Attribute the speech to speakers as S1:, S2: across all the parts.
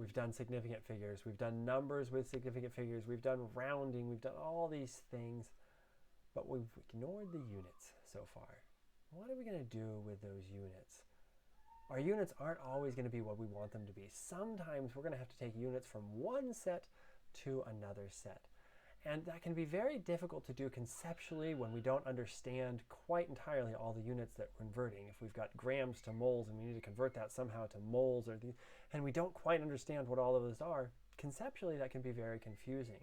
S1: we've done significant figures, we've done numbers with significant figures, we've done rounding, we've done all these things, but we've ignored the units so far. What are we going to do with those units? Our units aren't always going to be what we want them to be. Sometimes we're going to have to take units from one set to another set. And that can be very difficult to do conceptually when we don't understand quite entirely all the units that we're converting. If we've got grams to moles and we need to convert that somehow to moles, and we don't quite understand what all of those are, conceptually that can be very confusing.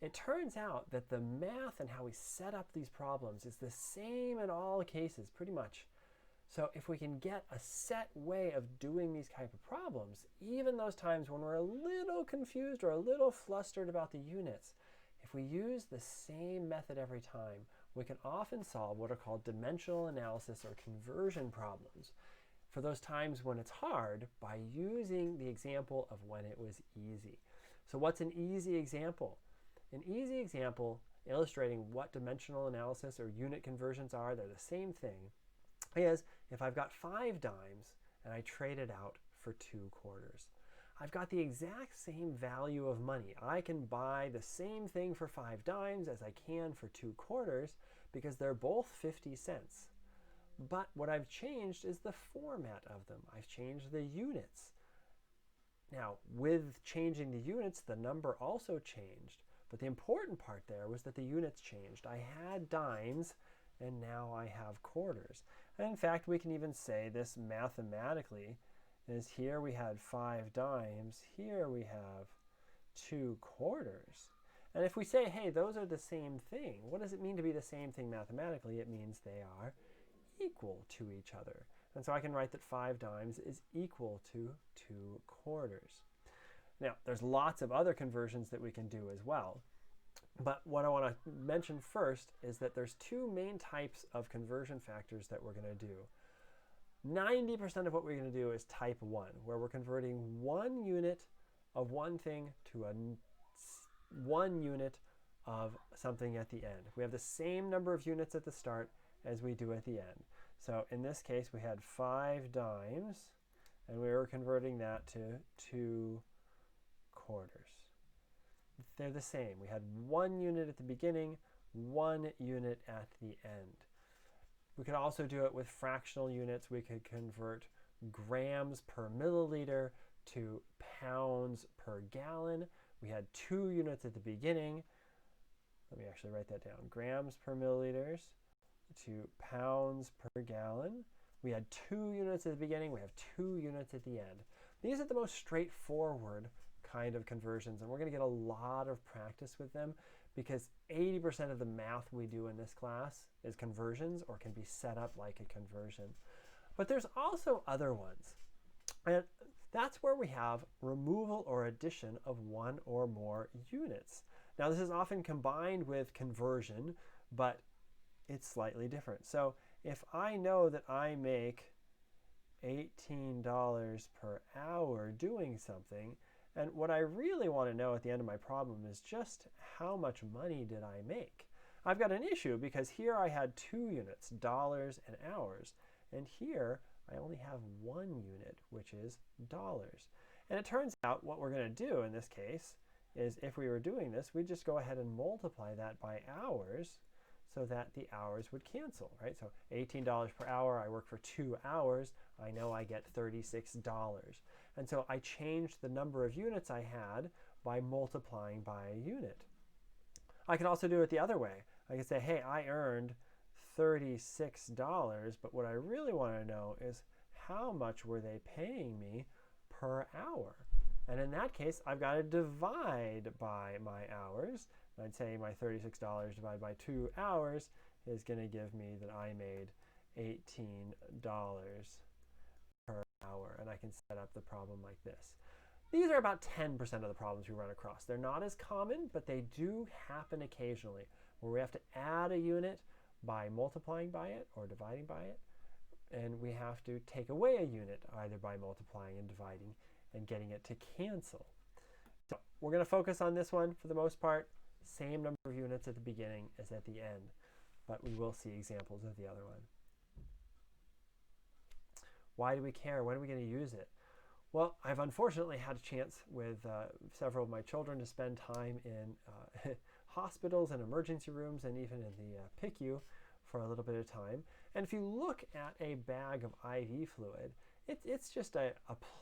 S1: It turns out that the math and how we set up these problems is the same in all cases, pretty much. So if we can get a set way of doing these type of problems, even those times when we're a little confused or a little flustered about the units, if we use the same method every time, we can often solve what are called dimensional analysis or conversion problems for those times when it's hard by using the example of when it was easy. So what's an easy example? An easy example illustrating what dimensional analysis or unit conversions are, they're the same thing, is if I've got 5 dimes and I trade it out for 2 quarters. I've got the exact same value of money. I can buy the same thing for 5 dimes as I can for 2 quarters because they're both 50 cents. But what I've changed is the format of them. I've changed the units. Now, with changing the units, the number also changed. But the important part there was that the units changed. I had dimes, and now I have quarters. And in fact, we can even say this mathematically, is here we had 5 dimes, here we have 2 quarters. And if we say, hey, those are the same thing, what does it mean to be the same thing mathematically? It means they are equal to each other. And so I can write that 5 dimes is equal to 2 quarters. Now, there's lots of other conversions that we can do as well. But what I want to mention first is that there's 2 main types of conversion factors that we're going to do. 90% of what we're going to do is type 1, where we're converting 1 unit of one thing to 1 unit of something at the end. We have the same number of units at the start as we do at the end. So in this case, we had 5 dimes, and we were converting that to 2 quarters. They're the same. We had 1 unit at the beginning, 1 unit at the end. We could also do it with fractional units. We could convert grams per milliliter to pounds per gallon. We had 2 units at the beginning. Let me actually write that down. Grams per milliliters to pounds per gallon. We had 2 units at the beginning. We have 2 units at the end. These are the most straightforward kind of conversions, and we're going to get a lot of practice with them because 80% of the math we do in this class is conversions or can be set up like a conversion. But there's also other ones, and that's where we have removal or addition of 1 or more units. Now, this is often combined with conversion, but it's slightly different. So if I know that I make $18 per hour doing something, and what I really want to know at the end of my problem is just how much money did I make? I've got an issue because here I had 2 units, dollars and hours, and here I only have 1 unit, which is dollars. And it turns out what we're going to do in this case is if we were doing this, we'd just go ahead and multiply that by hours so that the hours would cancel, right? So $18 per hour, I work for 2 hours, I know I get $36. And so I changed the number of units I had by multiplying by a unit. I can also do it the other way. I can say, hey, I earned $36, but what I really want to know is how much were they paying me per hour? And in that case, I've got to divide by my hours. I'd say my $36 divided by 2 hours is going to give me that I made $18 per hour. And I can set up the problem like this. These are about 10% of the problems we run across. They're not as common, but they do happen occasionally where we have to add a unit by multiplying by it or dividing by it. And we have to take away a unit either by multiplying and dividing and getting it to cancel. So we're going to focus on this one for the most part. Same number of units at the beginning as at the end, but we will see examples of the other one. Why do we care? When are we going to use it? Well, I've unfortunately had a chance with several of my children to spend time in hospitals and emergency rooms and even in the PICU for a little bit of time. And if you look at a bag of IV fluid, it's just a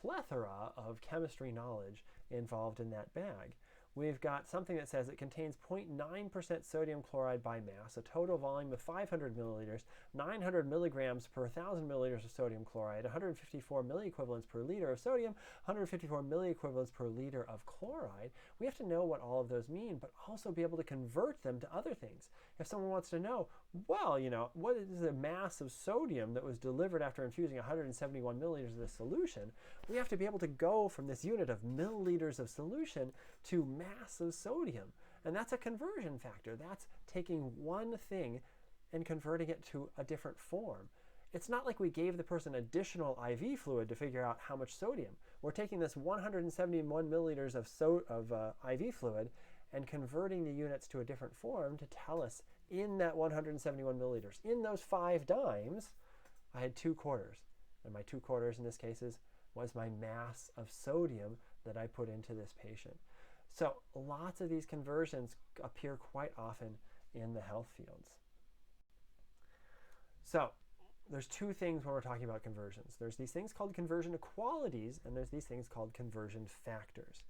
S1: plethora of chemistry knowledge involved in that bag. We've got something that says it contains 0.9% sodium chloride by mass, a total volume of 500 milliliters, 900 milligrams per 1,000 milliliters of sodium chloride, 154 milliequivalents per liter of sodium, 154 milliequivalents per liter of chloride. We have to know what all of those mean, but also be able to convert them to other things. If someone wants to know, well, what is the mass of sodium that was delivered after infusing 171 milliliters of this solution, we have to be able to go from this unit of milliliters of solution to mass of sodium. And that's a conversion factor. That's taking one thing and converting it to a different form. It's not like we gave the person additional IV fluid to figure out how much sodium. We're taking this 171 milliliters of IV fluid and converting the units to a different form to tell us in that 171 milliliters, in those 5 dimes, I had 2 quarters. And my 2 quarters in this case was my mass of sodium that I put into this patient. So lots of these conversions appear quite often in the health fields. So there's 2 things when we're talking about conversions. There's these things called conversion equalities, and there's these things called conversion factors.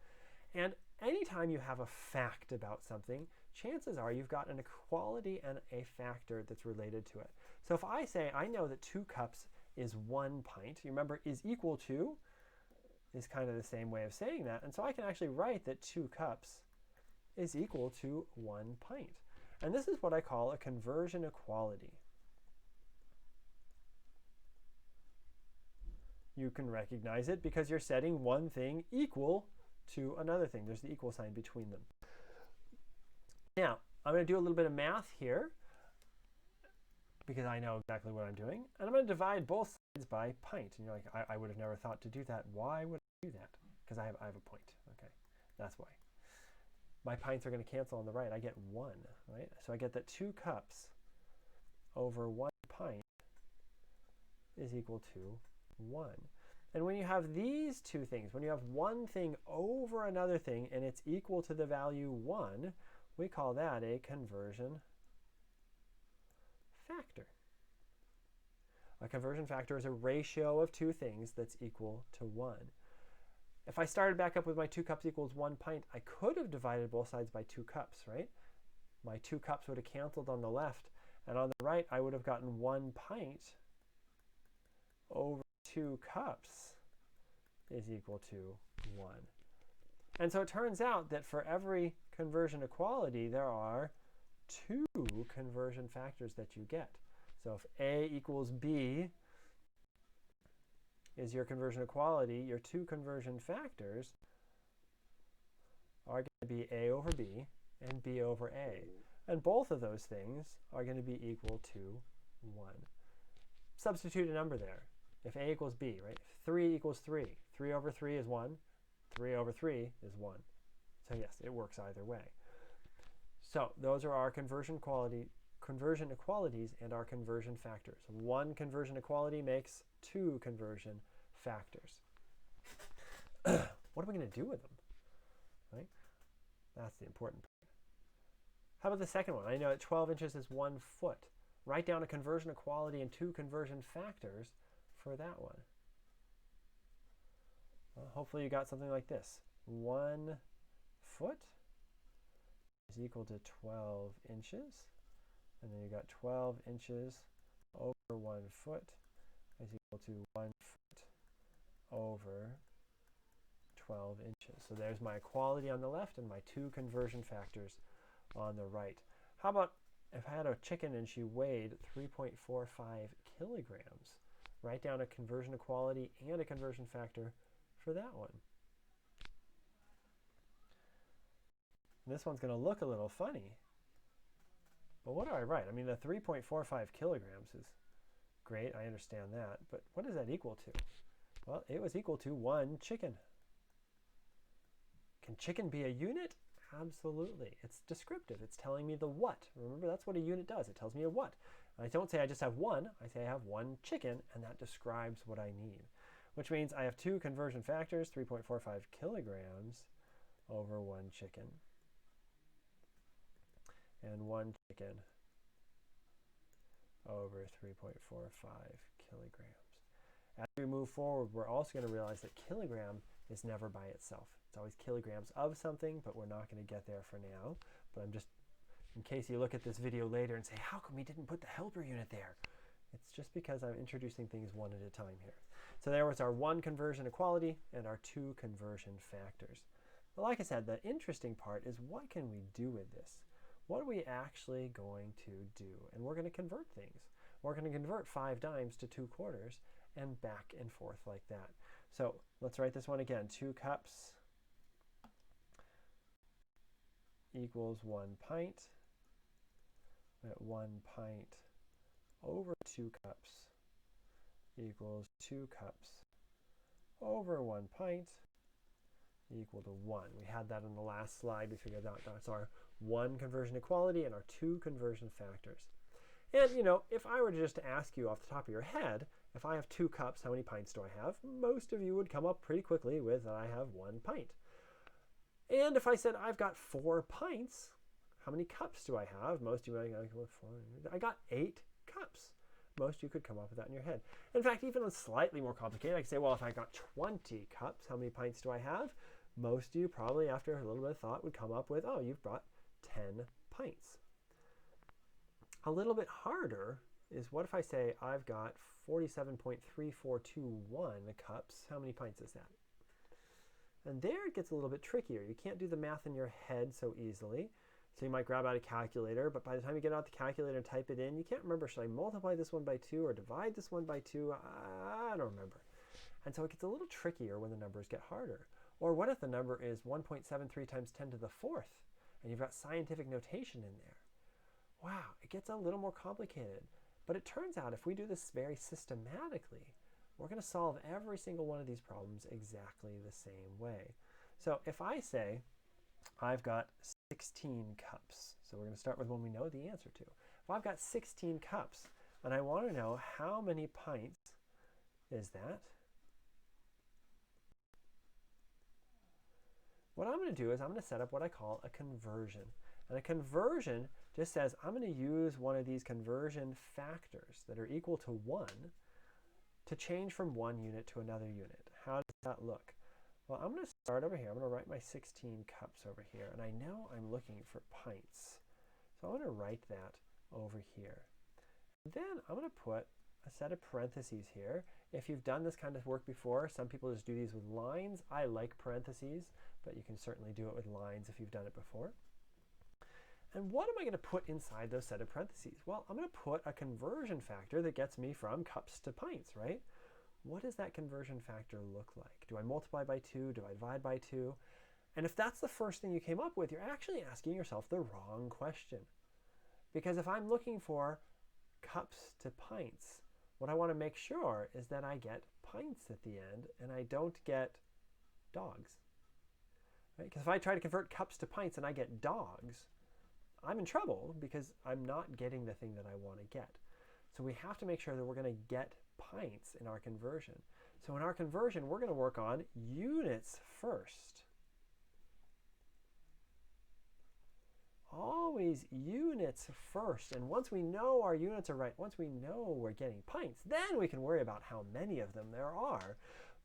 S1: And anytime you have a fact about something, chances are you've got an equality and a factor that's related to it. So if I say I know that 2 cups is 1 pint, you remember is equal to is kind of the same way of saying that. And so I can actually write that 2 cups is equal to 1 pint. And this is what I call a conversion equality. You can recognize it because you're setting one thing equal to another thing. There's the equal sign between them. Now, I'm going to do a little bit of math here because I know exactly what I'm doing. And I'm going to divide both sides by pint. And you're like, I would have never thought to do that. Why would I do that? Because I have a point. Okay, that's why. My pints are going to cancel on the right. I get 1, right? So I get that 2 cups over 1 pint is equal to 1. And when you have these 2 things, when you have one thing over another thing and it's equal to the value 1, we call that a conversion factor. A conversion factor is a ratio of 2 things that's equal to 1. If I started back up with my 2 cups equals 1 pint, I could have divided both sides by 2 cups, right? My 2 cups would have canceled on the left, and on the right I would have gotten 1 pint over 2 cups is equal to 1. And so it turns out that for every conversion equality, there are 2 conversion factors that you get. So if A equals B is your conversion equality, your 2 conversion factors are going to be A over B and B over A. And both of those things are going to be equal to 1. Substitute a number there. If A equals B, right? If 3 equals 3. 3 over 3 is 1. 3 over 3 is 1. So yes, it works either way. So those are our conversion equalities and our conversion factors. 1 conversion equality makes 2 conversion factors. What are we going to do with them? Right? That's the important part. How about the second one? I know that 12 inches is 1 foot. Write down a conversion equality and 2 conversion factors for that one. Well, hopefully you got something like this. 1 foot is equal to 12 inches. And then you got 12 inches over 1 foot is equal to 1 foot over 12 inches. So there's my equality on the left and my 2 conversion factors on the right. How about if I had a chicken and she weighed 3.45 kilograms? Write down a conversion equality and a conversion factor for that one. And this one's going to look a little funny. But what do I write? I mean, the 3.45 kilograms is great. I understand that. But what does that equal to? Well, it was equal to 1 chicken. Can chicken be a unit? Absolutely. It's descriptive. It's telling me the what. Remember, that's what a unit does. It tells me a what. I don't say I just have 1. I say I have 1 chicken, and that describes what I need. which means I have two conversion factors, 3.45 kilograms over one chicken, and one chicken over 3.45 kilograms. As we move forward, we're also going to realize that kilogram is never by itself. It's always kilograms of something, but we're not going to get there for now. But I'm just, in case you look at this video later and say, how come we didn't put the helper unit there? It's just because I'm introducing things one at a time here. So there was our one conversion equality and our two conversion factors. But like I said, the interesting part is what can we do with this? What are we actually going to do? And we're going to convert things. We're going to convert 5 dimes to 2 quarters and back and forth like that. So let's write this one again. 2 cups equals 1 pint. 1 pint over 2 cups equals 2 cups over 1 pint equal to 1. We had that on the last slide. We figured out that's our one conversion equality and our two conversion factors. And, you know, if I were to just ask you off the top of your head, if I have 2 cups, how many pints do I have? Most of you would come up pretty quickly with that I have 1 pint. And if I said I've got 4 pints, how many cups do I have? Most of you might go, 4. I got 8 cups. Most of you could come up with that in your head. In fact, even on slightly more complicated, I could say, well, if I got 20 cups, how many pints do I have? Most of you probably, after a little bit of thought, would come up with, oh, you've brought 10 pints. A little bit harder is what if I say I've got 47.3421 cups? How many pints is that? And there it gets a little bit trickier. You can't do the math in your head so easily. So you might grab out a calculator, but by the time you get out the calculator and type it in, you can't remember, should I multiply this one by 2 or divide this one by 2? I don't remember. And so it gets a little trickier when the numbers get harder. Or what if the number is 1.73 times 10 to the 4th, and you've got scientific notation in there? Wow, it gets a little more complicated. But it turns out if we do this very systematically, we're going to solve every single one of these problems exactly the same way. So if I say I've got 16 cups, so we're going to start with one we know the answer to. If I've got 16 cups, and I want to know how many pints is that, what I'm going to do is I'm going to set up what I call a conversion. And a conversion just says I'm going to use one of these conversion factors that are equal to 1 to change from one unit to another unit. How does that look? Well, I'm going to start over here. I'm going to write my 16 cups over here. And I know I'm looking for pints. So I'm going to write that over here. And then I'm going to put a set of parentheses here. If you've done this kind of work before, some people just do these with lines. I like parentheses, but you can certainly do it with lines if you've done it before. And what am I going to put inside those set of parentheses? Well, I'm going to put a conversion factor that gets me from cups to pints, right? What does that conversion factor look like? Do I multiply by 2? Do I divide by 2? And if that's the first thing you came up with, you're actually asking yourself the wrong question. Because if I'm looking for cups to pints, what I want to make sure is that I get pints at the end and I don't get dogs. Right? Because if I try to convert cups to pints and I get dogs, I'm in trouble because I'm not getting the thing that I want to get. So we have to make sure that we're going to get pints in our conversion. So in our conversion, we're going to work on units first. Always units first. And once we know our units are right, once we know we're getting pints, then we can worry about how many of them there are.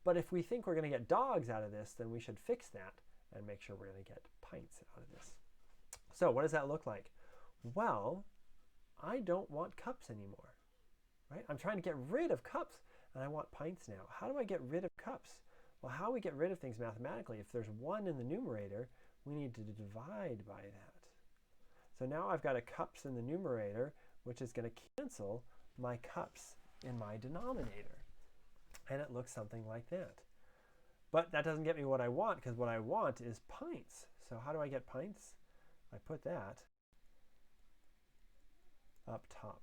S1: But if we think we're going to get dogs out of this, then we should fix that and make sure we're going to get pints out of this. So what does that look like? Well, I don't want cups anymore. Right? I'm trying to get rid of cups, and I want pints now. How do I get rid of cups? Well, how we get rid of things mathematically, if there's 1 in the numerator, we need to divide by that. So now I've got a cups in the numerator, which is going to cancel my cups in my denominator. And it looks something like that. But that doesn't get me what I want, because what I want is pints. So how do I get pints? I put that up top.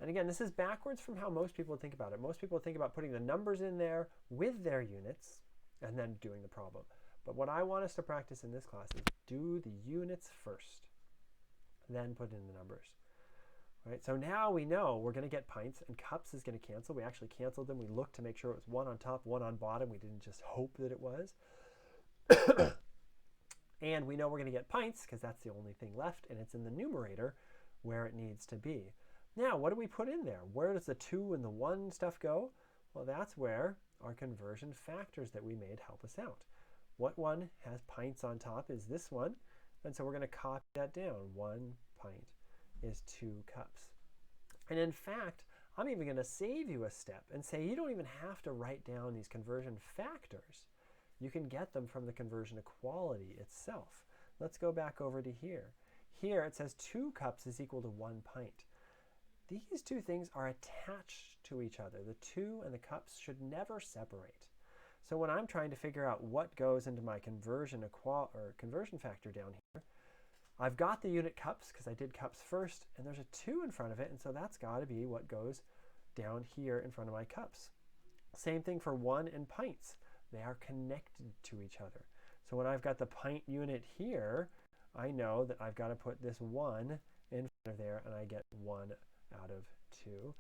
S1: And again, this is backwards from how most people think about it. Most people think about putting the numbers in there with their units and then doing the problem. But what I want us to practice in this class is do the units first, then put in the numbers. Right? So now we know we're going to get pints, and cups is going to cancel. We actually canceled them. We looked to make sure it was one on top, one on bottom. We didn't just hope that it was. And we know we're going to get pints because that's the only thing left, and it's in the numerator where it needs to be. Now, what do we put in there? Where does the 2 and the 1 stuff go? Well, that's where our conversion factors that we made help us out. What one has pints on top is this one, and so we're going to copy that down. 1 pint is 2 cups. And in fact, I'm even going to save you a step and say you don't even have to write down these conversion factors. You can get them from the conversion equality itself. Let's go back over to here. Here it says 2 cups is equal to 1 pint. These two things are attached to each other. The 2 and the cups should never separate. So when I'm trying to figure out what goes into my conversion factor down here, I've got the unit cups because I did cups first, and there's a 2 in front of it, and so that's got to be what goes down here in front of my cups. Same thing for 1 and pints. They are connected to each other. So when I've got the pint unit here, I know that I've got to put this 1 in front of there, and I get 1 out of 2.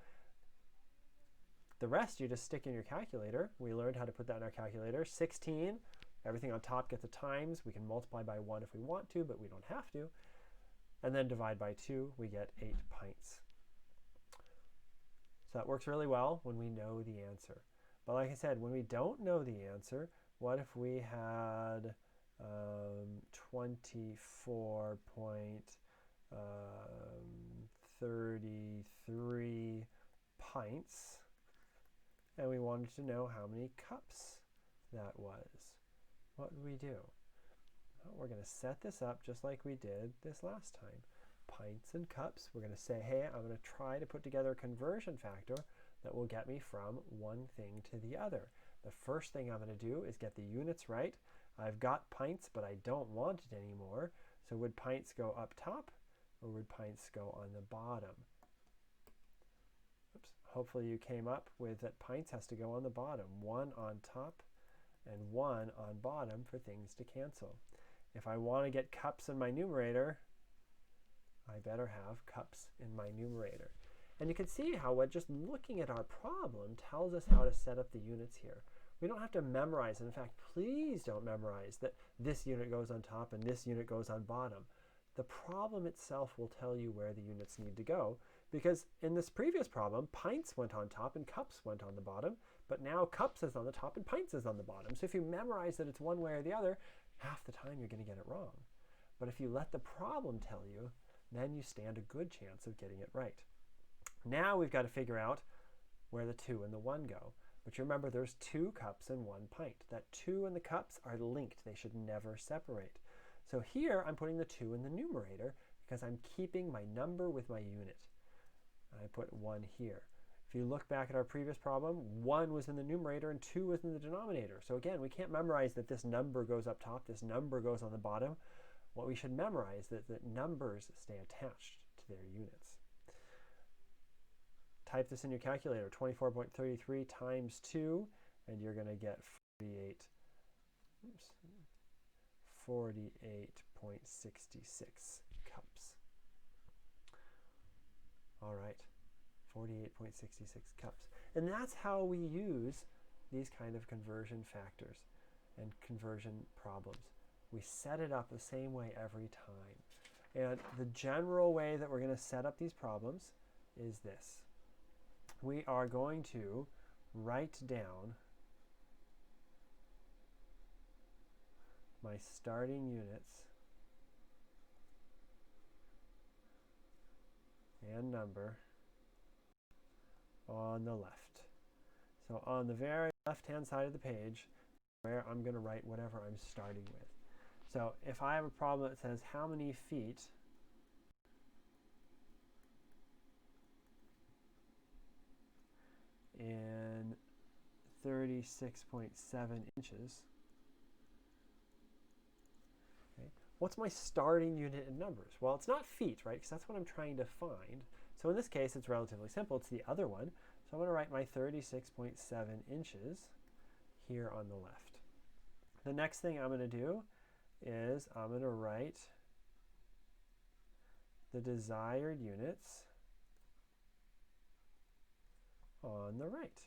S1: The rest you just stick in your calculator. We learned how to put that in our calculator. 16, everything on top gets a times. We can multiply by 1 if we want to, but we don't have to. And then divide by 2, we get 8 pints. So that works really well when we know the answer. But like I said, when we don't know the answer, what if we had 24.33 pints, and we wanted to know how many cups that was? What would we do? Well, we're going to set this up just like we did this last time. Pints and cups. We're going to say, hey, I'm going to try to put together a conversion factor that will get me from one thing to the other. The first thing I'm going to do is get the units right. I've got pints, but I don't want it anymore. So would pints go up top, or would pints go on the bottom? Oops. Hopefully you came up with that pints has to go on the bottom. 1 on top and 1 on bottom for things to cancel. If I want to get cups in my numerator, I better have cups in my numerator. And you can see how just looking at our problem tells us how to set up the units here. We don't have to memorize. In fact, please don't memorize that this unit goes on top and this unit goes on bottom. The problem itself will tell you where the units need to go, because in this previous problem, pints went on top and cups went on the bottom, but now cups is on the top and pints is on the bottom. So if you memorize that it's one way or the other, half the time you're going to get it wrong. But if you let the problem tell you, then you stand a good chance of getting it right. Now we've got to figure out where the 2 and the 1 go. But you remember there's 2 cups and 1 pint. That 2 and the cups are linked. They should never separate. So here I'm putting the 2 in the numerator because I'm keeping my number with my unit. I put 1 here. If you look back at our previous problem, 1 was in the numerator and 2 was in the denominator. So again, we can't memorize that this number goes up top, this number goes on the bottom. What we should memorize is that numbers stay attached to their units. Type this in your calculator, 24.33 times 2, and you're going to get 48.66 cups. All right, 48.66 cups. And that's how we use these kind of conversion factors and conversion problems. We set it up the same way every time. And the general way that we're going to set up these problems is this. We are going to write down my starting units and number on the left. So on the very left-hand side of the page, where I'm going to write whatever I'm starting with. So if I have a problem that says how many feet in 36.7 inches, okay, what's my starting unit in numbers? Well, it's not feet, right? Because that's what I'm trying to find. So in this case, it's relatively simple. It's the other one. So I'm going to write my 36.7 inches here on the left. The next thing I'm going to do is I'm going to write the desired units on the right.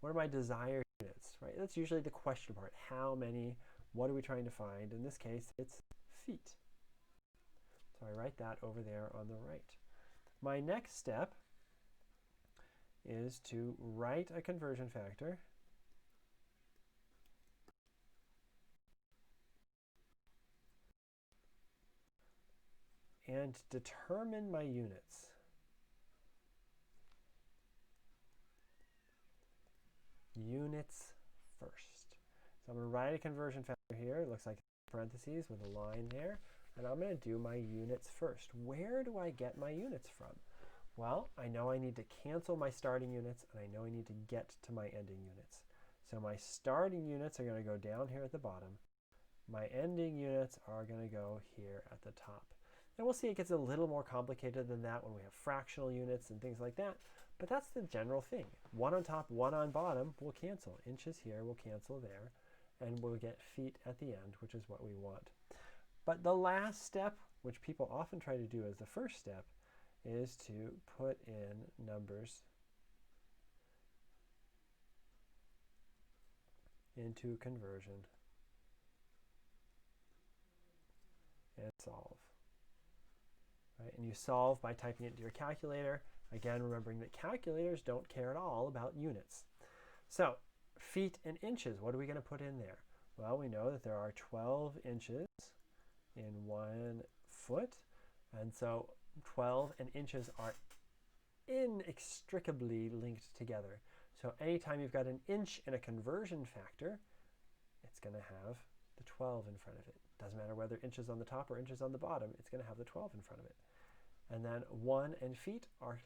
S1: What are my desired units, right? That's usually the question part. How many? What are we trying to find? In this case, it's feet. So I write that over there on the right. My next step is to write a conversion factor and determine my units. Units first. So I'm going to write a conversion factor here. It looks like parentheses with a line there. And I'm going to do my units first. Where do I get my units from? Well, I know I need to cancel my starting units, and I know I need to get to my ending units. So my starting units are going to go down here at the bottom. My ending units are going to go here at the top. And we'll see it gets a little more complicated than that when we have fractional units and things like that. But that's the general thing. One on top, one on bottom will cancel. Inches here will cancel there. And we'll get feet at the end, which is what we want. But the last step, which people often try to do as the first step, is to put in numbers into conversion and solve. Right? And you solve by typing it into your calculator. Again, remembering that calculators don't care at all about units. So feet and inches, what are we going to put in there? Well, we know that there are 12 inches in 1 foot. And so 12 and inches are inextricably linked together. So anytime you've got an inch in a conversion factor, it's going to have the 12 in front of it. Doesn't matter whether inches on the top or inches on the bottom, it's going to have the 12 in front of it. And then 1 and feet are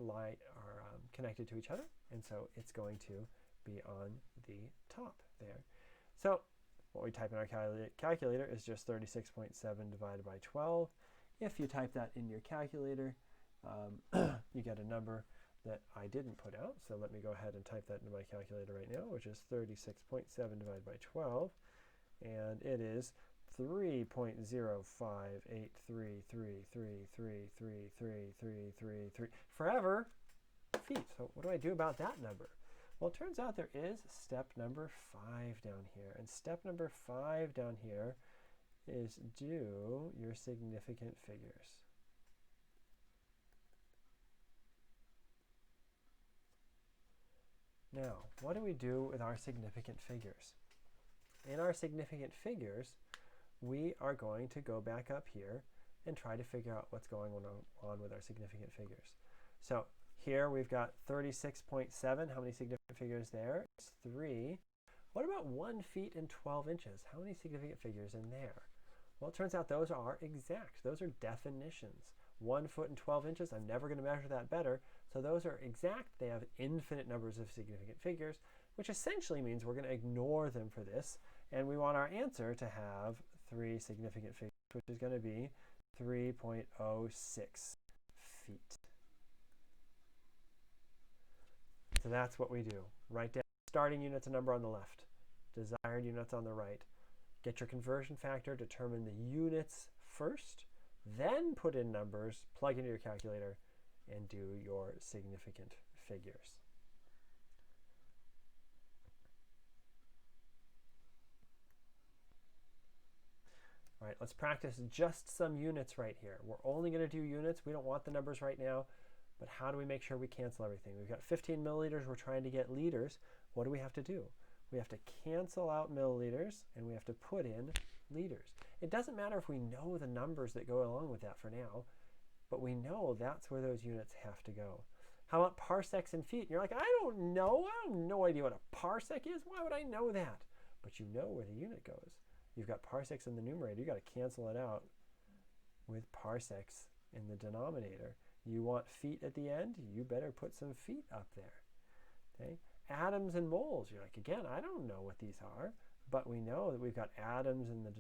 S1: connected to each other, and so it's going to be on the top there. So what we type in our calculator is just 36.7 divided by 12. If you type that in your calculator, you get a number that I didn't put out. So let me go ahead and type that into my calculator right now, which is 36.7 divided by 12. And it is 3.0583333333333 forever feet. So what do I do about that number? Well, it turns out there is step number 5 down here. And step number 5 down here is do your significant figures. Now, what do we do with our significant figures? In our significant figures, we are going to go back up here and try to figure out what's going on with our significant figures. So here we've got 36.7. How many significant figures there? It's 3. What about 1 feet and 12 inches? How many significant figures in there? Well, it turns out those are exact. Those are definitions. 1 foot and 12 inches, I'm never going to measure that better. So those are exact. They have infinite numbers of significant figures, which essentially means we're going to ignore them for this. And we want our answer to have 3 significant figures, which is going to be 3.06 feet. So that's what we do. Write down starting units, a number on the left, desired units on the right. Get your conversion factor, determine the units first, then put in numbers, plug into your calculator, and do your significant figures. All right, let's practice just some units right here. We're only going to do units. We don't want the numbers right now, but how do we make sure we cancel everything? We've got 15 milliliters. We're trying to get liters. What do we have to do? We have to cancel out milliliters, and we have to put in liters. It doesn't matter if we know the numbers that go along with that for now, but we know that's where those units have to go. How about parsecs and feet? And you're like, I don't know. I have no idea what a parsec is. Why would I know that? But you know where the unit goes. You've got parsecs in the numerator. You've got to cancel it out with parsecs in the denominator. You want feet at the end? You better put some feet up there. Okay? Atoms and moles. You're like, again, I don't know what these are, but we know that we've got atoms in the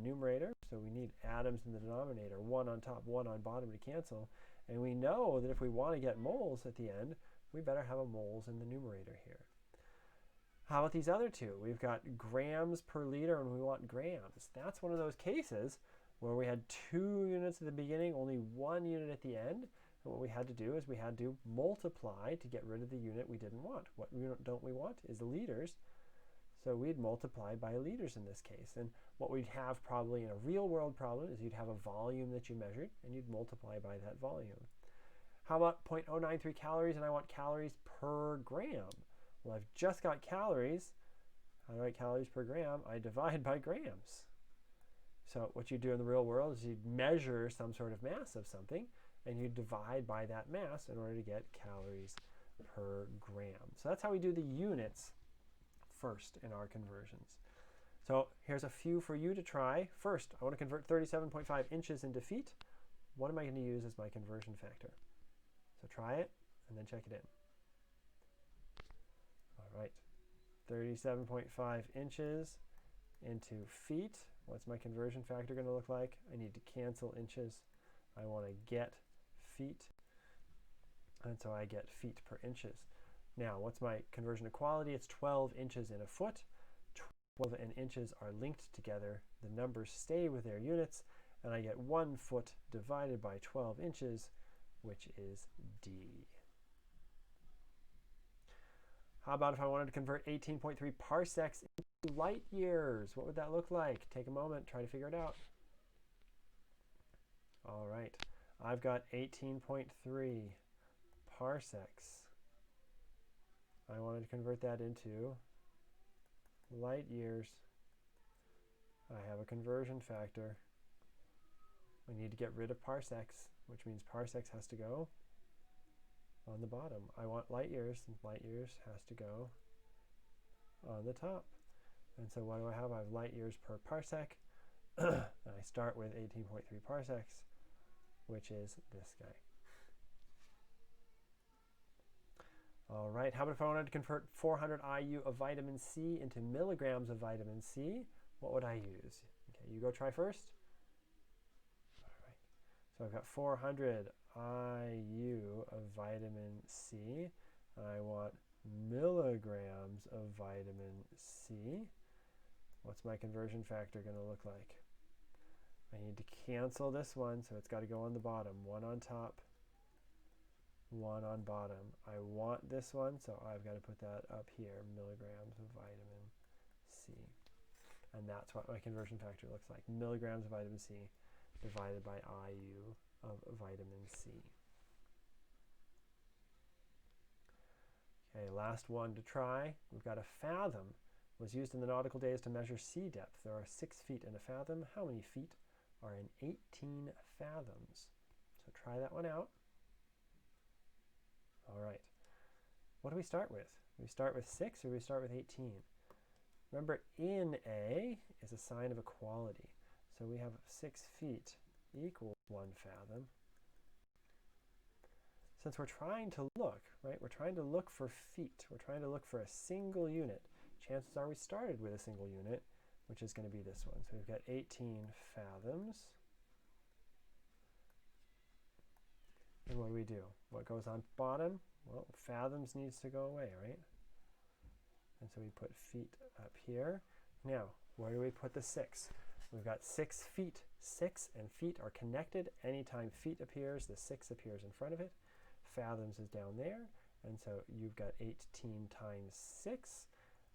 S1: numerator, so we need atoms in the denominator, 1 on top, 1 on bottom to cancel. And we know that if we want to get moles at the end, we better have a moles in the numerator here. How about these other two? We've got grams per liter and we want grams. That's one of those cases where we had 2 units at the beginning, only 1 unit at the end. And what we had to do is we had to multiply to get rid of the unit we didn't want. What don't we want is the liters. So we'd multiply by liters in this case. And what we'd have probably in a real world problem is you'd have a volume that you measured, and you'd multiply by that volume. How about 0.093 calories, and I want calories per gram? Well, I've just got calories. How do I write calories per gram? I divide by grams. So what you do in the real world is you'd measure some sort of mass of something, and you divide by that mass in order to get calories per gram. So that's how we do the units first in our conversions. So here's a few for you to try. First, I want to convert 37.5 inches into feet. What am I going to use as my conversion factor? So try it and then check it in. All right, 37.5 inches into feet. What's my conversion factor going to look like? I need to cancel inches. I want to get feet. And so I get feet per inches. Now, what's my conversion equality? It's 12 inches in a foot. 12 and inches are linked together. The numbers stay with their units, and I get 1 foot divided by 12 inches, which is D. How about if I wanted to convert 18.3 parsecs into light years? What would that look like? Take a moment, try to figure it out. All right, I've got 18.3 parsecs. I wanted to convert that into light years. I have a conversion factor. We need to get rid of parsecs, which means parsecs has to go on the bottom. I want light years, and light years has to go on the top. And so what do I have? I have light years per parsec. And I start with 18.3 parsecs, which is this guy. All right, how about if I wanted to convert 400 IU of vitamin C into milligrams of vitamin C? What would I use? Okay, you go try first. All right, so I've got 400 IU of vitamin C. I want milligrams of vitamin C. What's my conversion factor going to look like? I need to cancel this one, so it's got to go on the bottom. One on top, one on bottom. I want this one, so I've got to put that up here, milligrams of vitamin C. And that's what my conversion factor looks like, milligrams of vitamin C divided by IU of vitamin C. Okay, last one to try. We've got a fathom. It was used in the nautical days to measure sea depth. There are 6 feet in a fathom. How many feet are in 18 fathoms? So try that one out. All right. What do we start with? Do we start with 6 or do we start with 18? Remember, in A is a sign of equality. So we have 6 feet equals 1 fathom. Since we're trying to look, right, we're trying to look for feet. We're trying to look for a single unit. Chances are we started with a single unit, which is going to be this one. So we've got 18 fathoms. And what do? What goes on bottom? Well, fathoms needs to go away, right? And so we put feet up here. Now, where do we put the 6? We've got 6 feet. 6 and feet are connected. Anytime feet appears, the 6 appears in front of it. Fathoms is down there. And so you've got 18 times 6.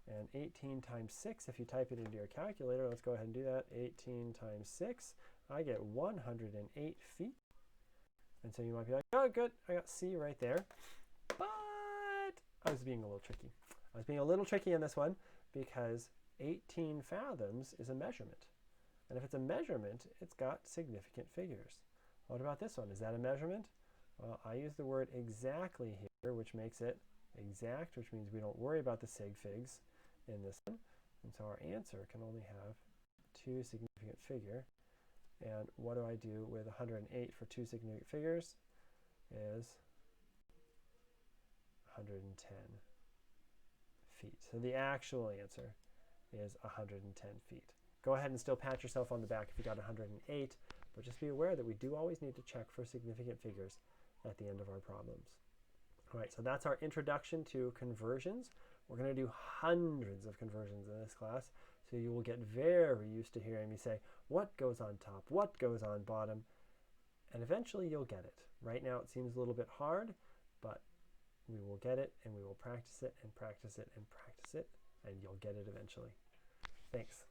S1: And 18 times 6, if you type it into your calculator, let's go ahead and do that. 18 times 6, I get 108 feet. And so you might be like, oh, good, I got C right there. But I was being a little tricky. I was being a little tricky in this one because 18 fathoms is a measurement. And if it's a measurement, it's got significant figures. What about this one? Is that a measurement? Well, I use the word exactly here, which makes it exact, which means we don't worry about the sig figs in this one. And so our answer can only have 2 significant figure. And what do I do with 108 for 2 significant figures? Is 110 feet. So the actual answer is 110 feet. Go ahead and still pat yourself on the back if you got 108, but just be aware that we do always need to check for significant figures at the end of our problems. All right, so that's our introduction to conversions. We're going to do hundreds of conversions in this class, so you will get very used to hearing me say what goes on top, what goes on bottom. And eventually you'll get it. Right now it seems a little bit hard, but we will get it, and we will practice it and practice it and practice it, and you'll get it eventually. Thanks.